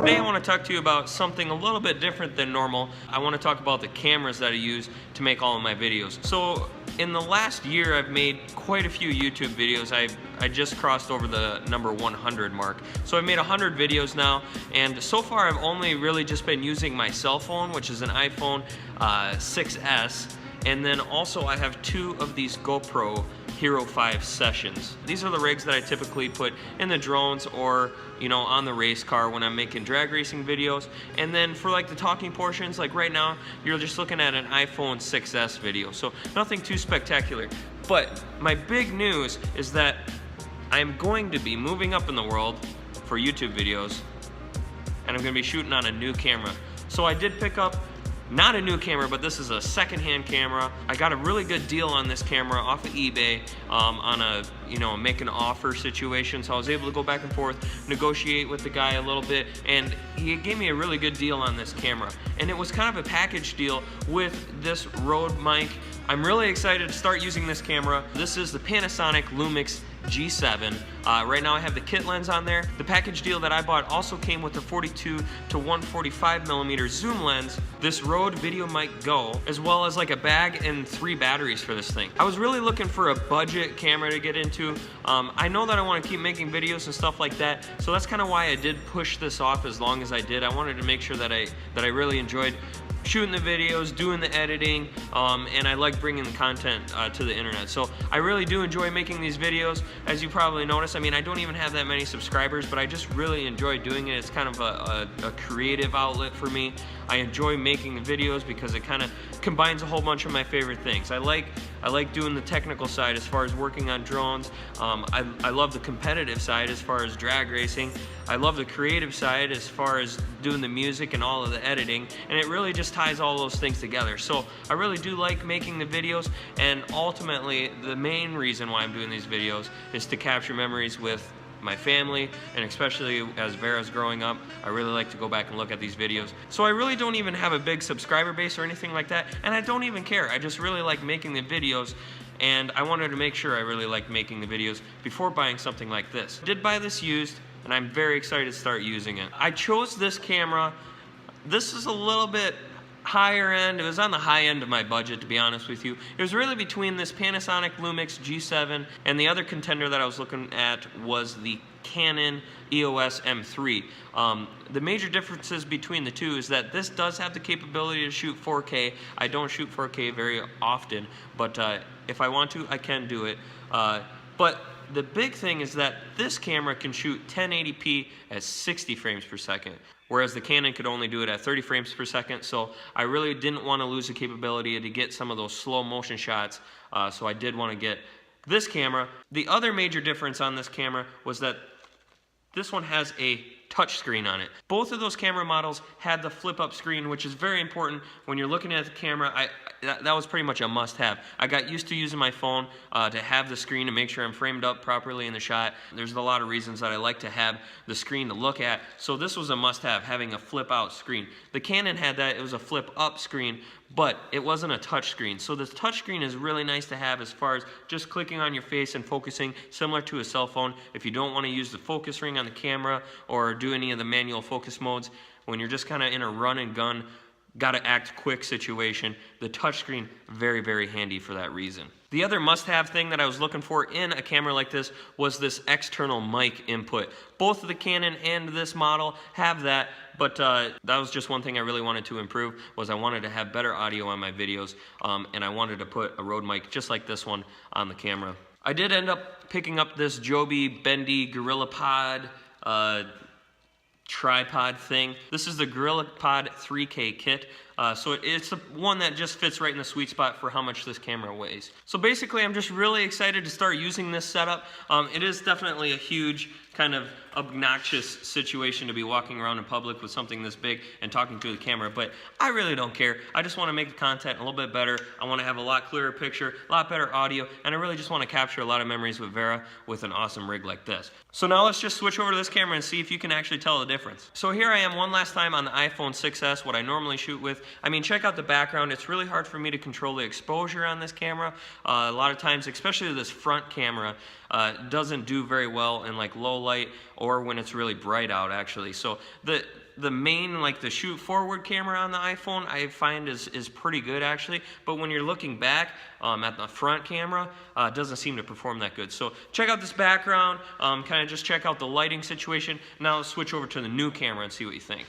Today I want to talk to you about something a little bit different than normal. I want to talk about the cameras that I use to make all of my videos. So in the last year I've made quite a few YouTube videos. I just crossed over the number 100 mark. So I've made 100 videos now, and so far I've only really just been using my cell phone, which is an iPhone 6S, and then also I have two of these GoPro Hero 5 Sessions. These are the rigs that I typically put in the drones or, you know, on the race car when I'm making drag racing videos. And then for like the talking portions, like right now, you're just looking at an iPhone 6S video. So nothing too spectacular. But my big news is that I'm going to be moving up in the world for YouTube videos, and I'm gonna be shooting on a new camera. So I did pick up not a new camera, but this is a secondhand camera. I got a really good deal on this camera off of eBay on a, you know, make an offer situation. So I was able to go back and forth, negotiate with the guy a little bit, and he gave me a really good deal on this camera. And it was kind of a package deal with this Rode mic. I'm really excited to start using this camera. This is the Panasonic Lumix G7. Right now I have the kit lens on there. The package deal that I bought also came with a 42 to 145 millimeter zoom lens, this Rode Video Mic Go, as well as like a bag and 3 batteries for this thing. I was really looking for a budget camera to get into. I know that I want to keep making videos and stuff like that, so that's kind of why I did push this off as long as I did. I wanted to make sure that I really enjoyed shooting the videos, doing the editing, and I like bringing the content to the internet. So I really do enjoy making these videos. As you probably noticed, I mean, I don't even have that many subscribers, but I just really enjoy doing it. It's kind of a creative outlet for me. I enjoy making the videos because it kind of combines a whole bunch of my favorite things. I like doing the technical side as far as working on drones. I love the competitive side as far as drag racing. I love the creative side as far as doing the music and all of the editing, and it really just ties all those things together. So I really do like making the videos, and ultimately the main reason why I'm doing these videos is to capture memories with my family, and especially as Vera's growing up, I really like to go back and look at these videos. So I really don't even have a big subscriber base or anything like that, and I don't even care. I just really like making the videos, and I wanted to make sure I really liked making the videos before buying something like this. I did buy this used, and I'm very excited to start using it. I chose this camera. This is a little bit higher end. It was on the high end of my budget, to be honest with you. It was really between this Panasonic Lumix G7 and the other contender that I was looking at was the Canon EOS M3. The major differences between the two is that this does have the capability to shoot 4K. I don't shoot 4K very often, but if I want to, I can do it. But the big thing is that this camera can shoot 1080p at 60 frames per second, whereas the Canon could only do it at 30 frames per second. So I really didn't want to lose the capability to get some of those slow motion shots, so I did want to get this camera. The other major difference on this camera was that this one has a touch screen on it. Both of those camera models had the flip up screen, which is very important when you're looking at the camera. That was pretty much a must have. I got used to using my phone to have the screen to make sure I'm framed up properly in the shot. There's a lot of reasons that I like to have the screen to look at, so this was a must have, having a flip out screen. The Canon had that, it was a flip up screen, but it wasn't a touch screen. So this touch screen is really nice to have as far as just clicking on your face and focusing, similar to a cell phone. If you don't want to use the focus ring on the camera or do any of the manual focus modes, when you're just kind of in a run and gun, gotta act quick situation, the touchscreen, very, very handy for that reason. The other must-have thing that I was looking for in a camera like this was this external mic input. Both of the Canon and this model have that, but that was just one thing I really wanted to improve, was I wanted to have better audio on my videos, and I wanted to put a Rode mic just like this one on the camera. I did end up picking up this Joby Bendy GorillaPod tripod thing. This is the GorillaPod 3K kit. So it's the one that just fits right in the sweet spot for how much this camera weighs. So basically, I'm just really excited to start using this setup. It is definitely a huge kind of obnoxious situation to be walking around in public with something this big and talking to the camera, but I really don't care. I just want to make the content a little bit better. I want to have a lot clearer picture, a lot better audio, and I really just want to capture a lot of memories with Vera with an awesome rig like this. So now let's just switch over to this camera and see if you can actually tell the difference. So here I am one last time on the iPhone 6S. assess what I normally shoot with. I mean, check out the background. It's really hard for me to control the exposure on this camera. A lot of times, especially this front camera, doesn't do very well in like low light or when it's really bright out actually. So the main, like the shoot forward camera on the iPhone, I find is pretty good actually, but when you're looking back at the front camera, it doesn't seem to perform that good. So check out this background, kind of just check out the lighting situation. Now let's switch over to the new camera and see what you think.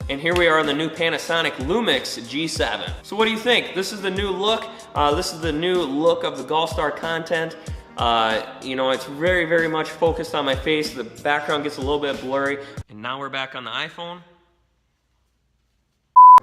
And here we are on the new Panasonic Lumix G7. So what do you think? This is the new look. This is the new look of the GallStar content. You know, it's very, very much focused on my face. The background gets a little bit blurry. And now we're back on the iPhone.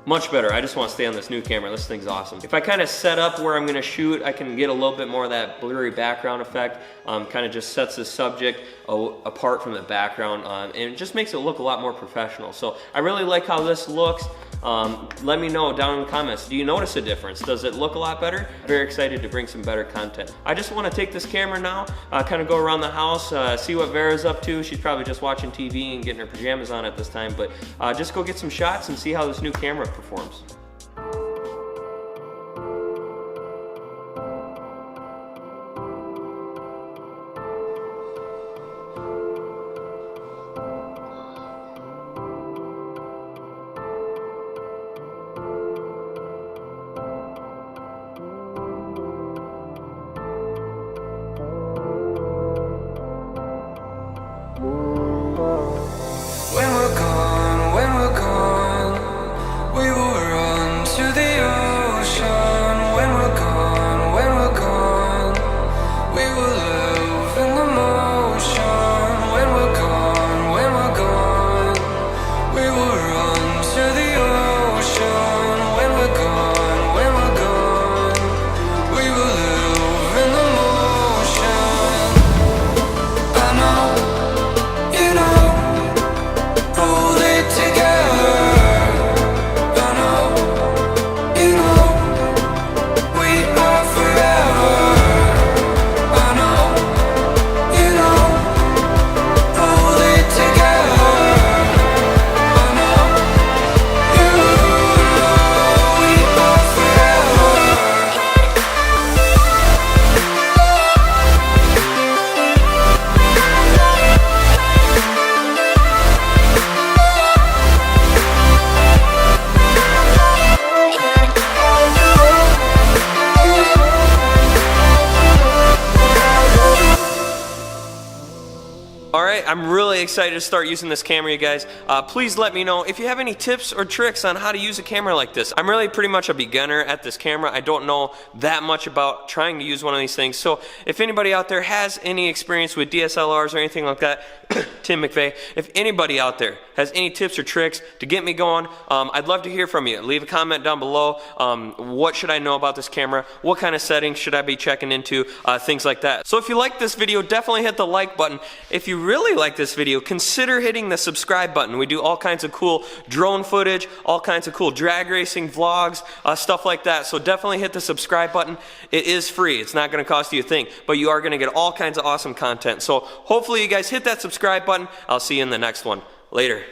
Much better. I just want to stay on this new camera. This thing's awesome. If I kind of set up where I'm going to shoot, I can get a little bit more of that blurry background effect. Kind of just sets the subject apart from the background, and it just makes it look a lot more professional. So I really like how this looks. Let me know down in the comments. Do you notice a difference? Does it look a lot better? Very excited to bring some better content. I just want to take this camera now, kind of go around the house, see what Vera's up to. She's probably just watching TV and getting her pajamas on at this time, but just go get some shots and see how this new camera performs. Alright, I'm really excited to start using this camera, you guys. Please let me know if you have any tips or tricks on how to use a camera like this. I'm really pretty much a beginner at this camera. I don't know that much about trying to use one of these things. So if anybody out there has any experience with DSLRs or anything like that, Tim McVeigh, if anybody out there has any tips or tricks to get me going, I'd love to hear from you. Leave a comment down below. What should I know about this camera? What kind of settings should I be checking into? Things like that. So if you like this video, definitely hit the like button. If you really like this video, consider hitting the subscribe button. We do all kinds of cool drone footage, all kinds of cool drag racing vlogs, stuff like that. So definitely hit the subscribe button. It is free. It's not going to cost you a thing, but you are going to get all kinds of awesome content. So hopefully you guys hit that subscribe button. I'll see you in the next one. Later.